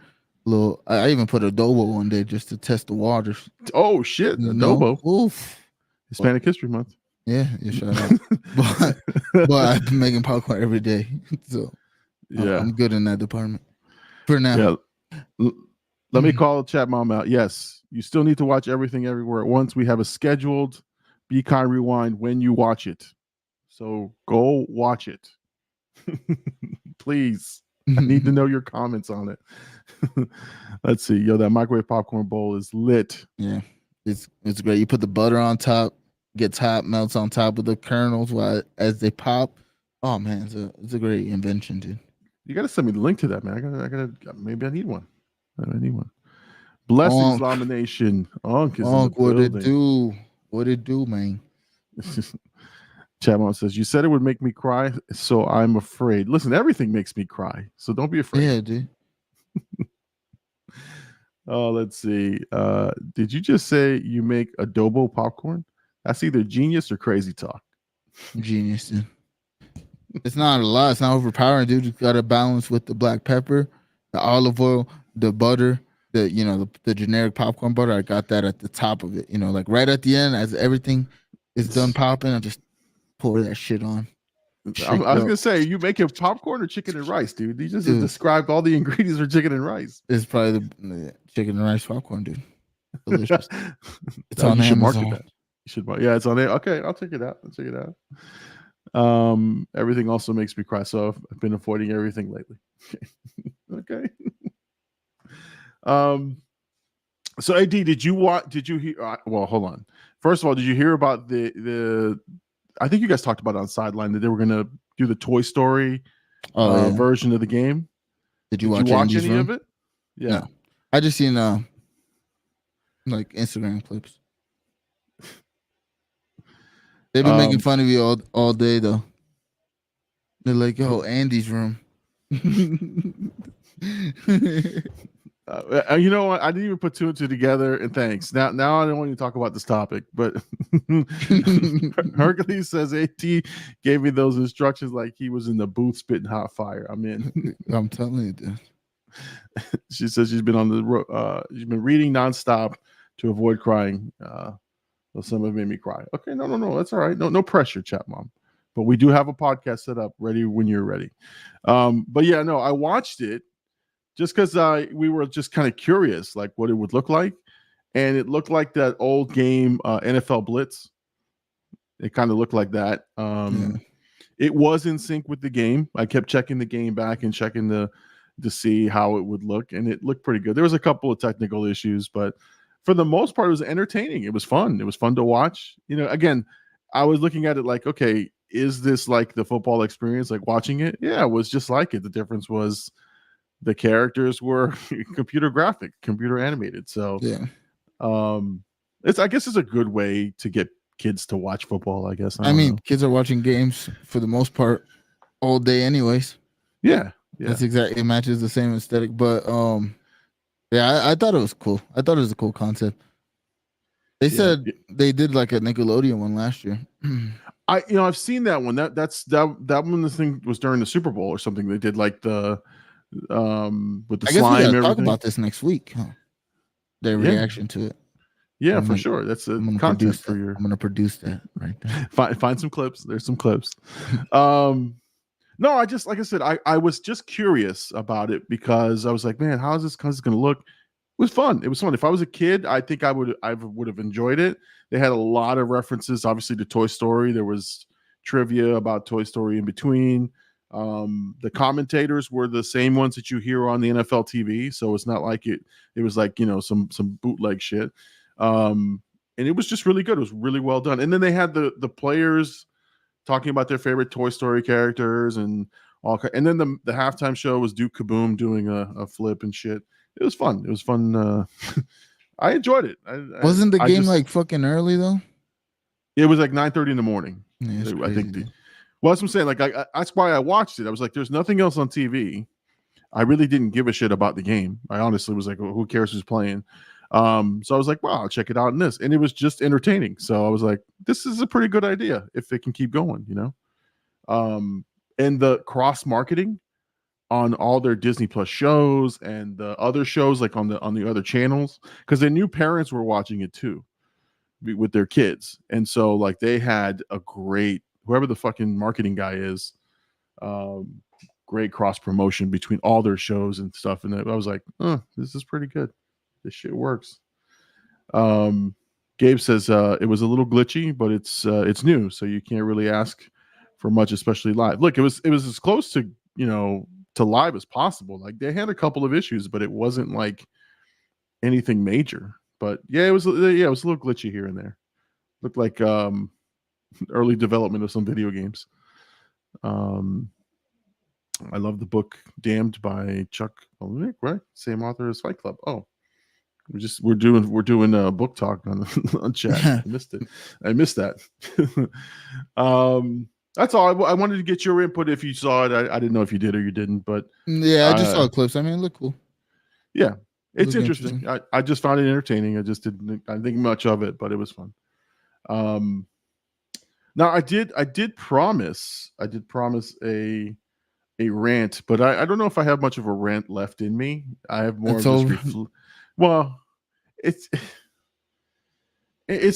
I even put adobo one day just to test the waters. Oh shit, adobo! Oof. Hispanic History Month. Yeah, you shut up. but I've been making popcorn every day, so yeah, I'm good in that department for now. Yeah. Let me call Chat Mom out. Yes, you still need to watch Everything Everywhere at Once. We have a scheduled Be Kind Rewind when you watch it. So go watch it. Please. I need to know your comments on it. Let's see. Yo, that microwave popcorn bowl is lit. Yeah, it's great. You put the butter on top, gets hot, melts on top of the kernels as they pop. Oh man, it's a great invention, dude. You gotta send me the link to that, man. I gotta maybe I need one. I need one. Blessings, Llama Nation. Onk is in the what building. it do? What it do, man? Chatmon says, you said it would make me cry, so I'm afraid. Listen, everything makes me cry, so don't be afraid. Yeah, dude. Oh, let's see. Did you just say you make adobo popcorn? That's either genius or crazy talk. Genius, dude. It's not a lot. It's not overpowering, dude. You got to balance with the black pepper, the olive oil, the butter, the generic popcorn butter. I got that at the top of it. Like right at the end, as everything is done popping, I just pour that shit on. I was gonna say, you making popcorn or chicken and rice, dude? You just described all the ingredients for chicken and rice. It's probably the chicken and rice popcorn, dude. Delicious. It's on Amazon. Should market that. You should. Yeah, it's on there. Okay, I'll check it out. Everything also makes me cry, so I've been avoiding everything lately. Okay. So AD, did you hear? Well, hold on. First of all, did you hear about the? I think you guys talked about it on Sideline that they were going to do the Toy Story version of the game. Did you watch any of it? Yeah, no. I just seen like Instagram clips. They've been making fun of you all day though. They're like, "Yo, Andy's room." You know what? I didn't even put two and two together, and thanks. Now I don't want to talk about this topic, but Hercules says AT gave me those instructions like he was in the booth spitting hot fire. I'm in. I'm telling you, dude. She says she's been on the she's been reading nonstop to avoid crying. Well, some have made me cry. Okay, no, that's all right. No pressure, Chat Mom. But we do have a podcast set up ready when you're ready. But yeah, no, I watched it just because we were just kind of curious, like what it would look like, and it looked like that old game NFL Blitz. It kind of looked like that. It was in sync with the game. I kept checking the game back and checking to see how it would look, and it looked pretty good. There was a couple of technical issues, but for the most part, it was entertaining. It was fun. It was fun to watch. Again, I was looking at it like, okay, is this like the football experience, like watching it? Yeah, it was just like it. The difference was the characters were computer animated. So yeah, I guess it's a good way to get kids to watch football, I guess. I mean, kids are watching games for the most part all day anyways. Yeah. That's exactly, it matches the same aesthetic. But yeah, I thought it was cool. I thought it was a cool concept. They said they did like a Nickelodeon one last year. I've seen that one. That one. The thing was during the Super Bowl or something. They did like the with the slime. We talk about this next week. Huh? Their reaction to it. Yeah, for sure. That's a content for your. I'm gonna produce that right there. Find some clips. There's some clips. No, I just, like I said, I was just curious about it because I was like, man, how is this going to look? It was fun. It was fun. If I was a kid, I think I would have enjoyed it. They had a lot of references, obviously, to Toy Story. There was trivia about Toy Story in between. The commentators were the same ones that you hear on the NFL TV, so it's not like it was like some bootleg shit. And it was just really good. It was really well done. And then they had the players talking about their favorite Toy Story characters and And then the halftime show was Duke Kaboom doing a flip and shit. It was fun. It was fun. I enjoyed it. Wasn't the game like fucking early though? It was like 9:30 in the morning. Yeah, it's crazy, I think. dude. Well, that's what I'm saying. Like, that's why I watched it. I was like, there's nothing else on TV. I really didn't give a shit about the game. I honestly was like, well, who cares who's playing? So I was like, well, I'll check it out in this. And it was just entertaining. So I was like, this is a pretty good idea if it can keep going, you know? And the cross marketing on all their Disney Plus shows and the other shows, like on the other channels, because they knew parents were watching it too with their kids. And so like they had a great, whoever the fucking marketing guy is, great cross promotion between all their shows and stuff. And I was like, this is pretty good. This shit works. Gabe says it was a little glitchy, but it's new, so you can't really ask for much, especially live. Look, it was as close to, you know, to live as possible. Like they had a couple of issues, but it wasn't like anything major. But yeah, it was a little glitchy here and there. Looked like early development of some video games. I love the book Damned by Chuck Palahniuk, right? Same author as Fight Club. Oh, we're doing a book talk on chat. I missed it. I missed that. That's all. I wanted to get your input if you saw it. I didn't know if you did or you didn't, but yeah, I just saw clips. I mean, it looked cool. Yeah, it's interesting. I just found it entertaining. I didn't think much of it, but it was fun. Now I did promise a rant, but I don't know if I have much of a rant left in me. I have more of this. Well, it's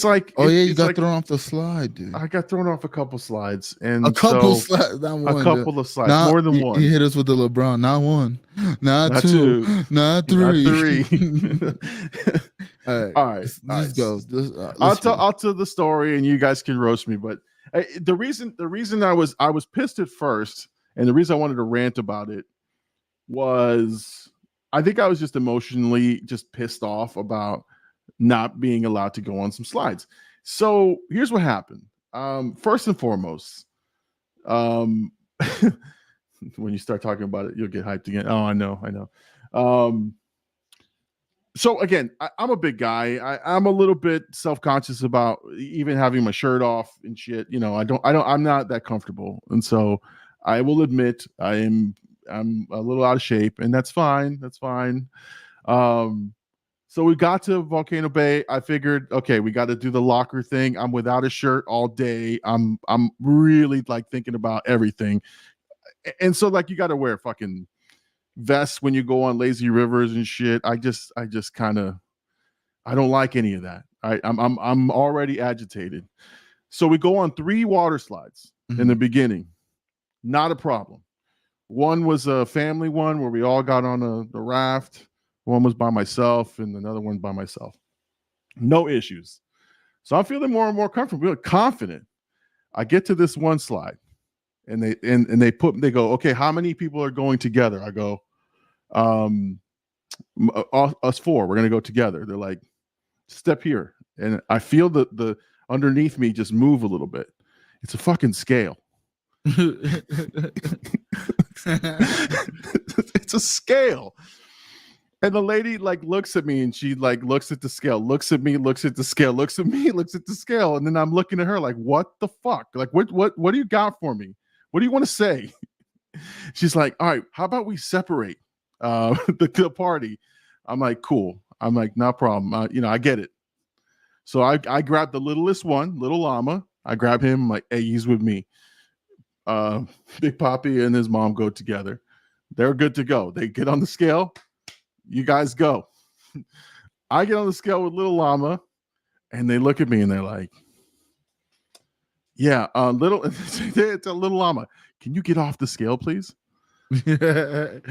like, you got thrown off the slide, dude. I got thrown off a couple slides, and a couple slides, more than one. He hit us with the LeBron, not one, not two, not three. All right. Let's go. I'll tell the story, and you guys can roast me. But the reason I was pissed at first, and the reason I wanted to rant about it was, I think I was just emotionally just pissed off about not being allowed to go on some slides. So here's what happened. First and foremost, when you start talking about it, you'll get hyped again. Oh, I know. So again, I'm a big guy. I'm a little bit self-conscious about even having my shirt off and shit. You know, I'm not that comfortable. And so I will admit I'm a little out of shape, and that's fine. So we got to Volcano Bay. I figured, okay, we got to do the locker thing. I'm without a shirt all day. I'm really like thinking about everything. And so like you got to wear fucking vests when you go on lazy rivers and shit. I just kind of, I don't like any of that. I'm already agitated. So we go on 3 water slides in the beginning. Not a problem. One was a family one where we all got on a raft. One was by myself and another one by myself. No issues. So I'm feeling more and more comfortable, really confident. I get to this one slide, and they go, okay, how many people are going together? I go, us 4. We're gonna go together. They're like, step here, and I feel the underneath me just move a little bit. It's a fucking scale. It's a scale. And the lady like looks at me, and she like looks at the scale, looks at me, looks at the scale, looks at me, looks at the scale. And then I'm looking at her like, what the fuck? Like, what do you got for me? What do you want to say? She's like, all right, how about we separate the party? I'm like, cool. I'm like, no problem. I get it. So I grabbed the littlest one, little Llama. I grab him. I'm like, hey, he's with me. Big Papi and his mom go together. They're good to go. They get on the scale. You guys go. I get on the scale with little Llama, and they look at me and they're like, yeah, little, it's a little Llama. Can you get off the scale, please? And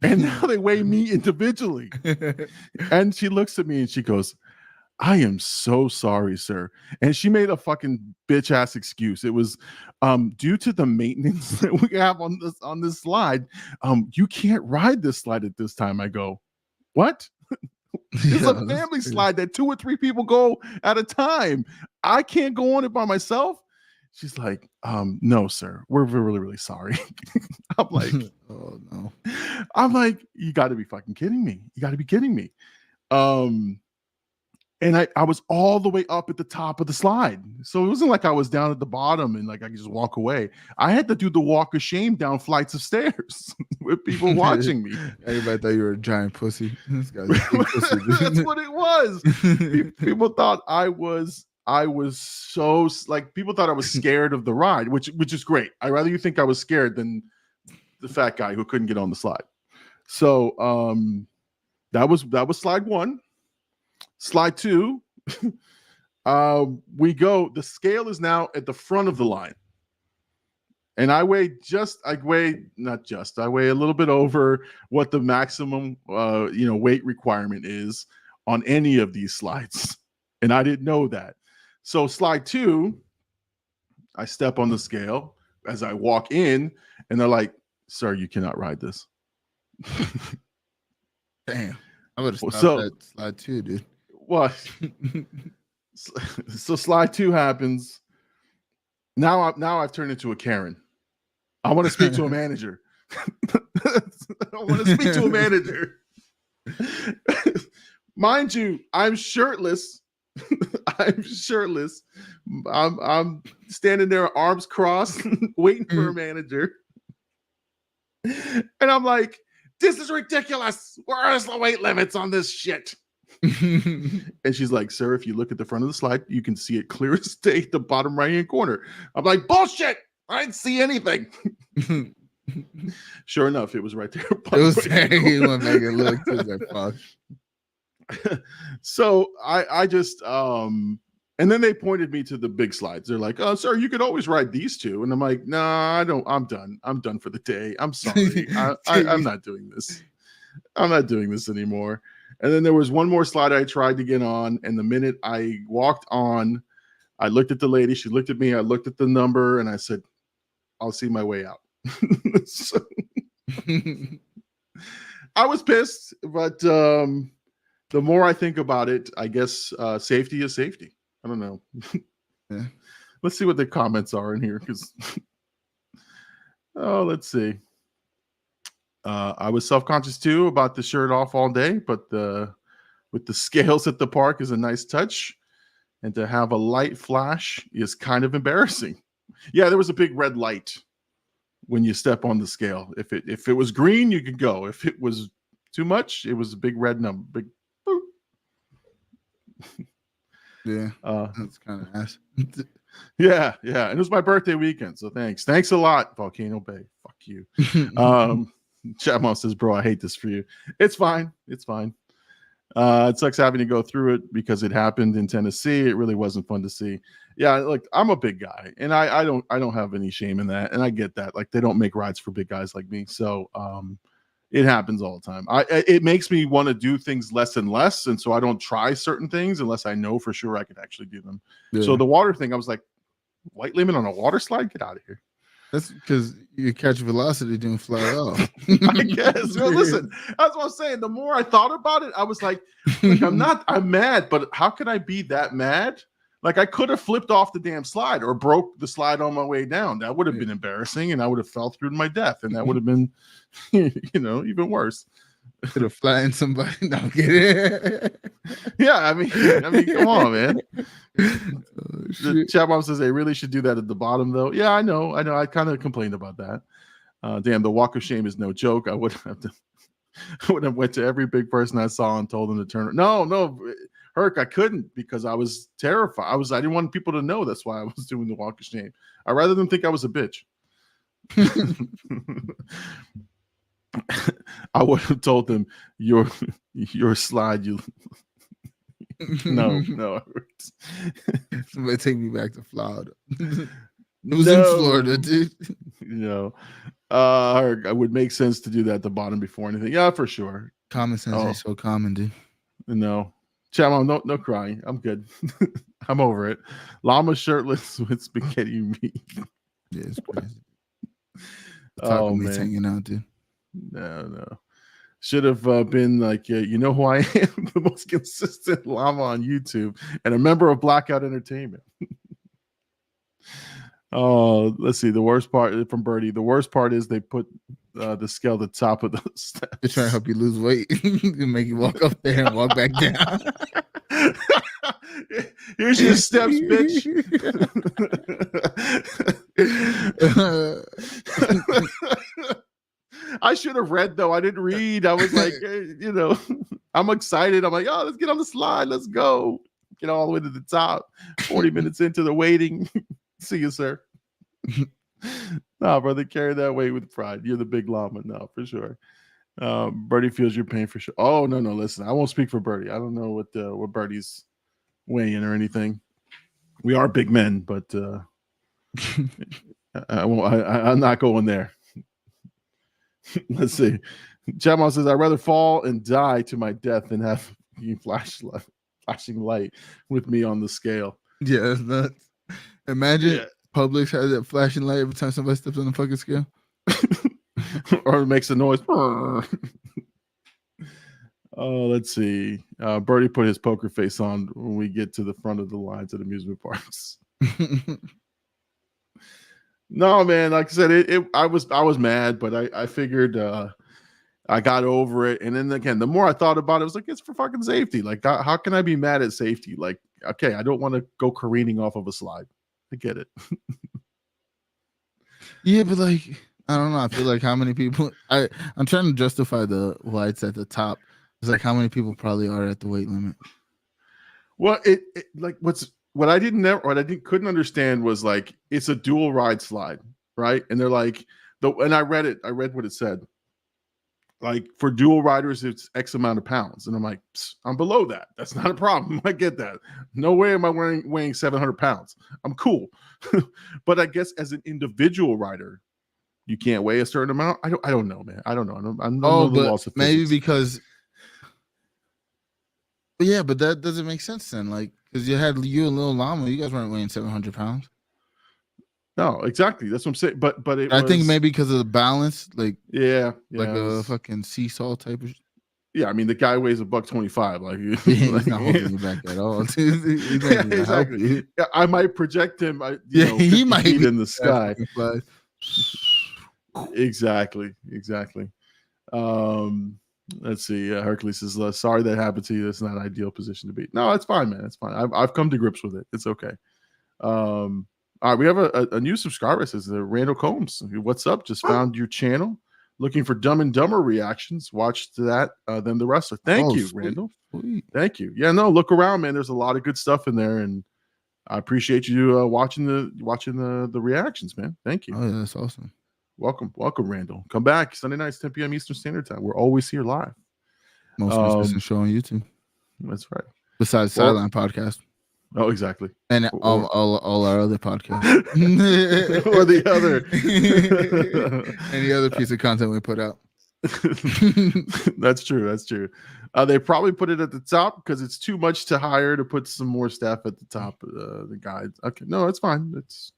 now they weigh me individually. And she looks at me and she goes, I am so sorry, sir. And she made a fucking bitch ass excuse. It was due to the maintenance that we have on this slide. You can't ride this slide at this time. I go, what? It's a family slide that 2 or 3 people go at a time. I can't go on it by myself. She's like, no, sir, we're really, really sorry. I'm like, oh no. I'm like, you got to be fucking kidding me. You got to be kidding me. And I was all the way up at the top of the slide. So it wasn't like I was down at the bottom and like I could just walk away. I had to do the walk of shame down flights of stairs with people watching me. Everybody thought you were a giant pussy. This guy's a big pussy, dude. That's what it was. People thought I was so like people thought I was scared of the ride, which is great. I'd rather you think I was scared than the fat guy who couldn't get on the slide. So that was slide 1. Slide 2, we go. The scale is now at the front of the line, and I weigh a little bit over what the maximum weight requirement is on any of these slides, and I didn't know that. So slide 2, I step on the scale as I walk in, and they're like, "Sir, you cannot ride this." Damn, I would have stopped at slide 2, dude. What? So slide 2 happens. Now I've turned into a Karen. I want to speak to a manager. I want to speak to a manager. Mind you, I'm shirtless. I'm shirtless. I'm standing there, arms crossed, waiting for a manager. And I'm like, this is ridiculous. Where's the weight limits on this shit? And she's like, sir, if you look at the front of the slide, you can see it clear as day at the bottom right hand corner. I'm like, bullshit. I didn't see anything. Sure enough, it was right there. It was there. He went back and looked. Like, fuck. So I just and then they pointed me to the big slides. They're like, oh, sir, you could always ride these 2. And I'm like, nah, I don't. I'm done. I'm done for the day. I'm sorry. I'm not doing this. I'm not doing this anymore. And then there was one more slide I tried to get on. And the minute I walked on, I looked at the lady. She looked at me. I looked at the number and I said, I'll see my way out. So, I was pissed, but the more I think about it, I guess safety is safety. I don't know. Yeah. Let's see what the comments are in here. Because let's see. I was self-conscious too about the shirt off all day, but with the scales at the park is a nice touch, and to have a light flash is kind of embarrassing. Yeah, there was a big red light when you step on the scale. If it was green, you could go. If it was too much, it was a big red number. Big boop. Yeah, that's kind of nice. Yeah, and it was my birthday weekend, so thanks a lot, Volcano Bay. Fuck you. Chatmon says, bro, I hate this for you. It's fine. It sucks having to go through it because it happened in Tennessee. It really wasn't fun to see. Yeah, like I'm a big guy, and I don't have any shame in that, and I get that. Like they don't make rides for big guys like me, so it happens all the time. It makes me want to do things less and less, and so I don't try certain things unless I know for sure I could actually do them. Yeah. So the water thing, I was like, weight limit on a water slide? Get out of here. That's because you catch velocity, didn't fly off. I guess. Well, listen, that's what I'm saying. The more I thought about it, I was like I'm mad, but how could I be that mad? Like I could have flipped off the damn slide or broke the slide on my way down. That would have been embarrassing, and I would have fell through to my death, and that would have been, even worse. Could have flattened somebody. No, get it. Yeah, I mean, come on, man. The chat bomb says they really should do that at the bottom, though. Yeah, I know. I kind of complained about that. Damn, the walk of shame is no joke. I would have went to every big person I saw and told them to turn. No, Herc, I couldn't because I was terrified. I didn't want people to know. That's why I was doing the walk of shame. I'd rather them think I was a bitch. I would have told them your slide. No. Somebody take me back to Florida. It was in Florida, dude. It would make sense to do that at the bottom before anything. Yeah, for sure. Common sense is so common, dude. No. Chamo, no crying. I'm good. I'm over it. Llama shirtless with spaghetti meat. Yeah, it's crazy. Oh, man. Hanging out, dude. No. Should have been like, you know who I am? The most consistent llama on YouTube and a member of Blkout Entertainment. Oh, let's see. The worst part from Birdie. The worst part is they put the scale at the top of the steps. They're trying to help you lose weight and make you walk up there and walk back down. Here's your steps, bitch. I should have read though. I didn't read. I was like, I'm excited. I'm like, oh, let's get on the slide. Let's go. Get all the way to the top. 40 minutes into the waiting. See you, sir. No, brother, carry that weight with pride. You're the big llama. No, for sure. Birdie feels your pain for sure. Oh, no. Listen, I won't speak for Birdie. I don't know what Birdie's weighing or anything. We are big men, but I'm not going there. Let's see. Chapman says, I'd rather fall and die to my death than have you flashing light with me on the scale. Yeah, that's nuts. Imagine Publix has that flashing light every time somebody steps on the fucking scale. Or makes a noise. Oh, let's see. Birdie put his poker face on when we get to the front of the lines at amusement parks. No, man. Like I said, I was mad, but I figured I got over it. And then again, the more I thought about it, I was like, it's for fucking safety. Like, how can I be mad at safety? Like, okay, I don't want to go careening off of a slide. I get it. Yeah, but like, I don't know. I feel like how many people I'm trying to justify the lights at the top. It's like how many people probably are at the weight limit. Well, it like what I couldn't understand was like it's a dual ride slide, right? And they're like and I read what it said. Like for dual riders, it's X amount of pounds. And I'm like, I'm below that. That's not a problem. I get that. No way am I weighing 700 pounds. I'm cool. But I guess as an individual rider, you can't weigh a certain amount. I don't know, man. I don't know. I don't know the laws of maybe physics. because. But yeah, but that doesn't make sense then. Like, because you had you and Lil Llama, you guys weren't weighing 700 pounds. No, exactly. That's what I'm saying. But I think maybe because of the balance, like like a fucking seesaw type of. Yeah, I mean the guy weighs $125. Like he's not holding you back at all. He's not even exactly. help you. Yeah, I might project him. He might be in the sky. Exactly. Let's see. Hercules says, "Sorry that happened to you. That's not an ideal position to be." No, it's fine, man. It's fine. I've come to grips with it. It's okay. All right, we have a new subscriber. It says Randall Combs. What's up? Just found your channel. Looking for Dumb and Dumber reactions. Watched that, then the wrestler. Thank you, sweet. Randall. Sweet. Thank you. Yeah, no, look around, man. There's a lot of good stuff in there, and I appreciate you watching the reactions, man. Thank you. Oh, yeah, that's awesome. Welcome, Randall. Come back Sunday nights, 10 p.m. Eastern Standard Time. We're always here live. Most consistent show on YouTube. That's right. Besides Sideline Podcast. Oh, exactly. And all our other podcasts. Or the other. Any other piece of content we put out. That's true. They probably put it at the top because it's too much to hire to put some more staff at the top. The guides. Okay, no, it's fine. It's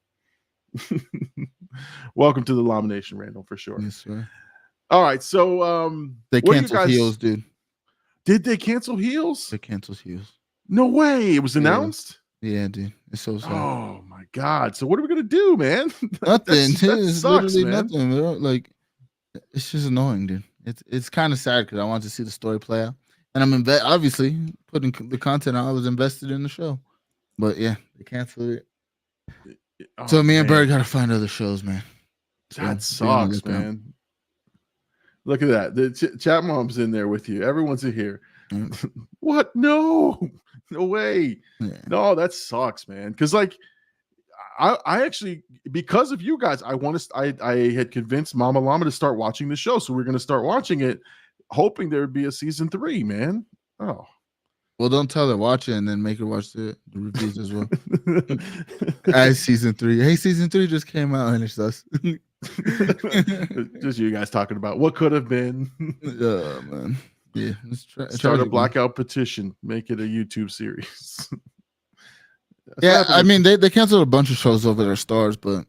welcome to the Llama Nation, Randall, for sure. Yes, sir. All right, so they canceled Heels, dude. Did they cancel Heels? They canceled Heels. No way. It was announced? Yeah, dude. It's so sad. Oh my God. So what are we gonna do, man? Nothing. That sucks, literally man. nothing. Like, it's just annoying, dude. It's kind of sad because I want to see the story play out. And I'm obviously putting the content out. I was invested in the show. But yeah, they canceled it. Oh, so me and Bird gotta find other shows, man. That sucks, man. Look at that. The chat mom's in there with you. Everyone's in here. What? No way. Yeah. No, that sucks, man. Because like I actually, because of you guys, I had convinced Mama Llama to start watching the show. So we're gonna start watching it, hoping there would be a season 3, man. Oh. Well, don't tell her watch it and then make her watch the reviews as well. As season 3. Hey, season 3 just came out and it's us. Just you guys talking about what could have been. Oh man. Yeah. Start a Blkout petition. Make it a YouTube series. Yeah, I mean they canceled a bunch of shows over their stars, but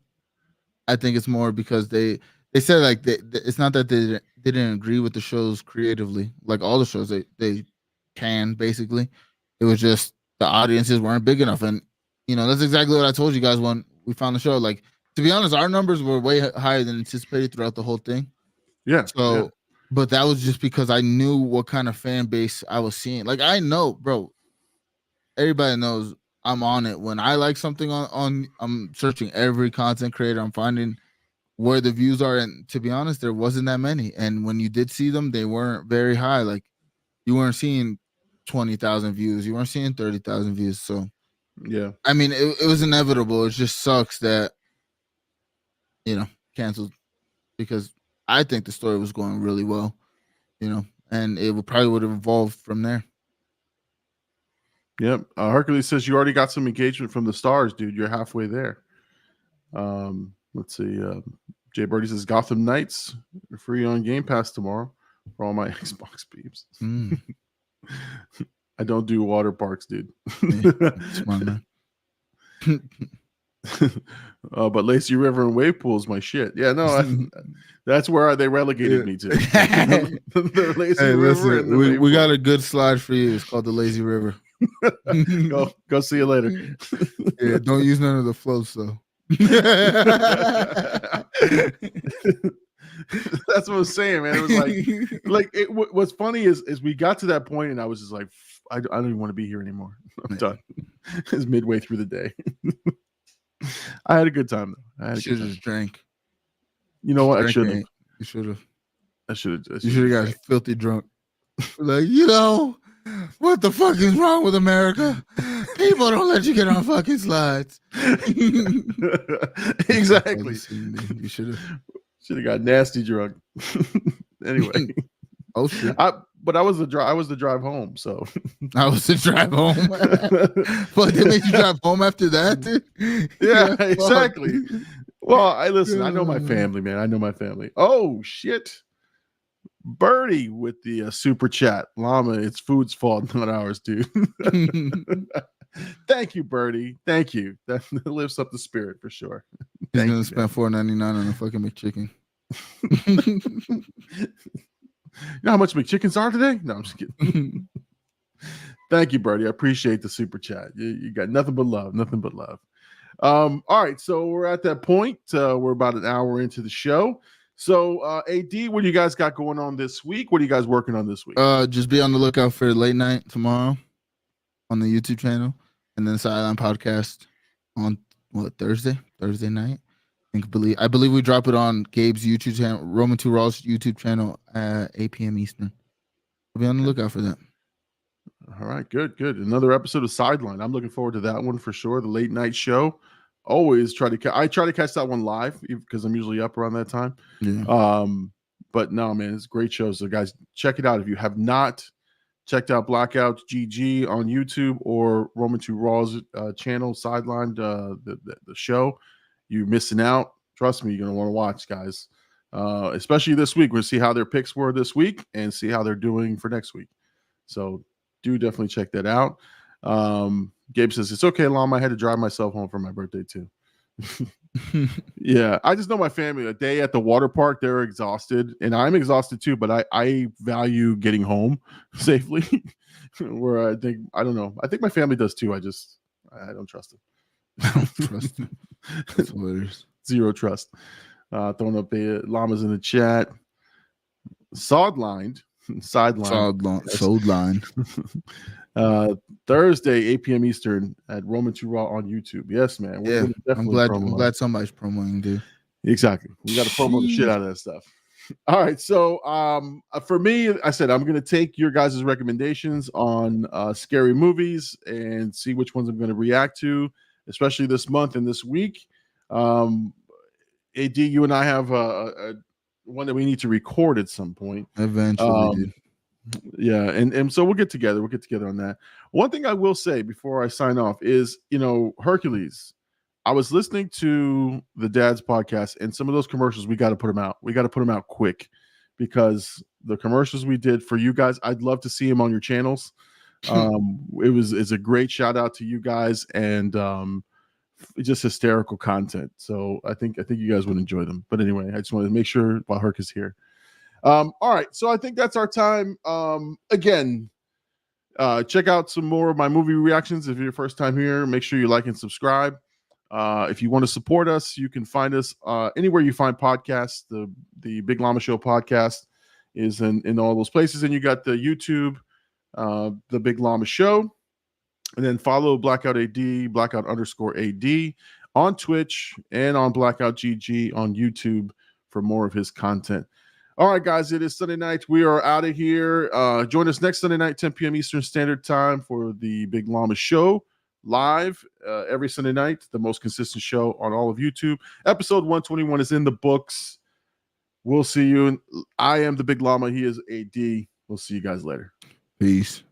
I think it's more because they said like it's not that they didn't agree with the shows creatively. Like all the shows they can basically. It was just the audiences weren't big enough, and that's exactly what I told you guys when we found the show. Like, to be honest, our numbers were way higher than anticipated throughout the whole thing. Yeah. So, but that was just because I knew what kind of fan base I was seeing. Like, I know, bro. Everybody knows I'm on it. When I like something on I'm searching every content creator. I'm finding where the views are. And to be honest, there wasn't that many. And when you did see them, they weren't very high. Like, you weren't seeing 20,000 views. You weren't seeing 30,000 views. So, yeah. I mean, it was inevitable. It just sucks that, canceled, because I think the story was going really well, and it probably would have evolved from there. Yep. Hercules says you already got some engagement from the stars, dude. You're halfway there. Let's see. Jay Birdie says Gotham Knights are free on Game Pass tomorrow for all my Xbox peeps. I don't do water parks, dude. Smart man. But Lazy River and Wave Pool is my shit. Yeah, no, that's where they relegated me to. The Lazy River. Listen, we got a good slide for you. It's called the Lazy River. Go see you later. Yeah, don't use none of the floats though. That's what I was saying, man. It was like what's funny is we got to that point and I was just like, I don't even want to be here anymore. I'm done. It's midway through the day. I had a good time though. I should have just drank. You know what? I should have. You should have. I should have. You should have got filthy drunk. Like, what the fuck is wrong with America? People don't let you get on fucking slides. Exactly. You should have got nasty drunk. Anyway. Oh shit. But I was the drive home, so I was the drive home. But they made you drive home after that, dude? Yeah, exactly. Well, I know my family, man. I know my family. Oh shit. Birdie with the super chat. Llama, it's food's fault, not ours, dude. Thank you, Birdie. Thank you. That lifts up the spirit for sure. He's gonna spend $4.99 on a fucking McChicken. You know how much McChickens are today? No, I'm just kidding. Thank you, Birdie. I appreciate the super chat. You got nothing but love. Nothing but love. All right, so we're at that point. We're about an hour into the show. So, AD, what do you guys got going on this week? What are you guys working on this week? Just be on the lookout for Late Night tomorrow on the YouTube channel, and then Sideline Podcast on Thursday night. I believe we drop it on Gabe's YouTube channel, Roman 2 Raw's YouTube channel at 8 p.m. Eastern. We'll be on the lookout for that. All right, good. Another episode of Sideline. I'm looking forward to that one for sure. The late night show. Always try to catch that one live because I'm usually up around that time. Yeah. But no, man, it's a great show. So guys, check it out if you have not checked out Blkout GG on YouTube or Roman 2 Raw's channel, Sideline, the show. You're missing out. Trust me, you're gonna want to watch, guys. Especially this week. We'll see how their picks were this week and see how they're doing for next week. So do definitely check that out. Gabe says, it's okay, Llama. I had to drive myself home for my birthday too. Yeah, I just know my family. A day at the water park, they're exhausted, and I'm exhausted too. But I value getting home safely. Where I think my family does too. I don't trust them. I don't trust them. That's hilarious. Zero trust. Throwing up the llamas in the chat. Sideline. Thursday, 8 p.m. Eastern at Roman 2 Raw on YouTube. Yes, man. I'm glad somebody's promoting, dude. Exactly. We got to promo the shit out of that stuff. All right. So for me, I said I'm going to take your guys' recommendations on scary movies and see which ones I'm going to react to, especially this month and this week. AD, you and I have a one that we need to record at some point. Eventually, dude. Yeah, and so we'll get together on that. One thing I will say before I sign off is, Hercules, I was listening to the Dad's podcast, and some of those commercials, we got to put them out. We got to put them out quick because the commercials we did for you guys, I'd love to see them on your channels. It's a great shout out to you guys, and just hysterical content. So I think you guys would enjoy them. But anyway, I just wanted to make sure while Herc is here. All right, so I think that's our time. Again, check out some more of my movie reactions. If you're your first time here, make sure you like and subscribe. If you want to support us, you can find us anywhere you find podcasts. The Big Llama Show podcast is in all those places. And you got the YouTube, the Big Llama Show. And then follow Blkout AD, Blkout_AD on Twitch and on Blkout GG on YouTube for more of his content. All right, guys, it is Sunday night. We are out of here. Join us next Sunday night, 10 p.m. Eastern Standard Time for the Big Llama Show live every Sunday night, the most consistent show on all of YouTube. Episode 121 is in the books. We'll see you. I am the Big Llama. He is AD. We'll see you guys later. Peace.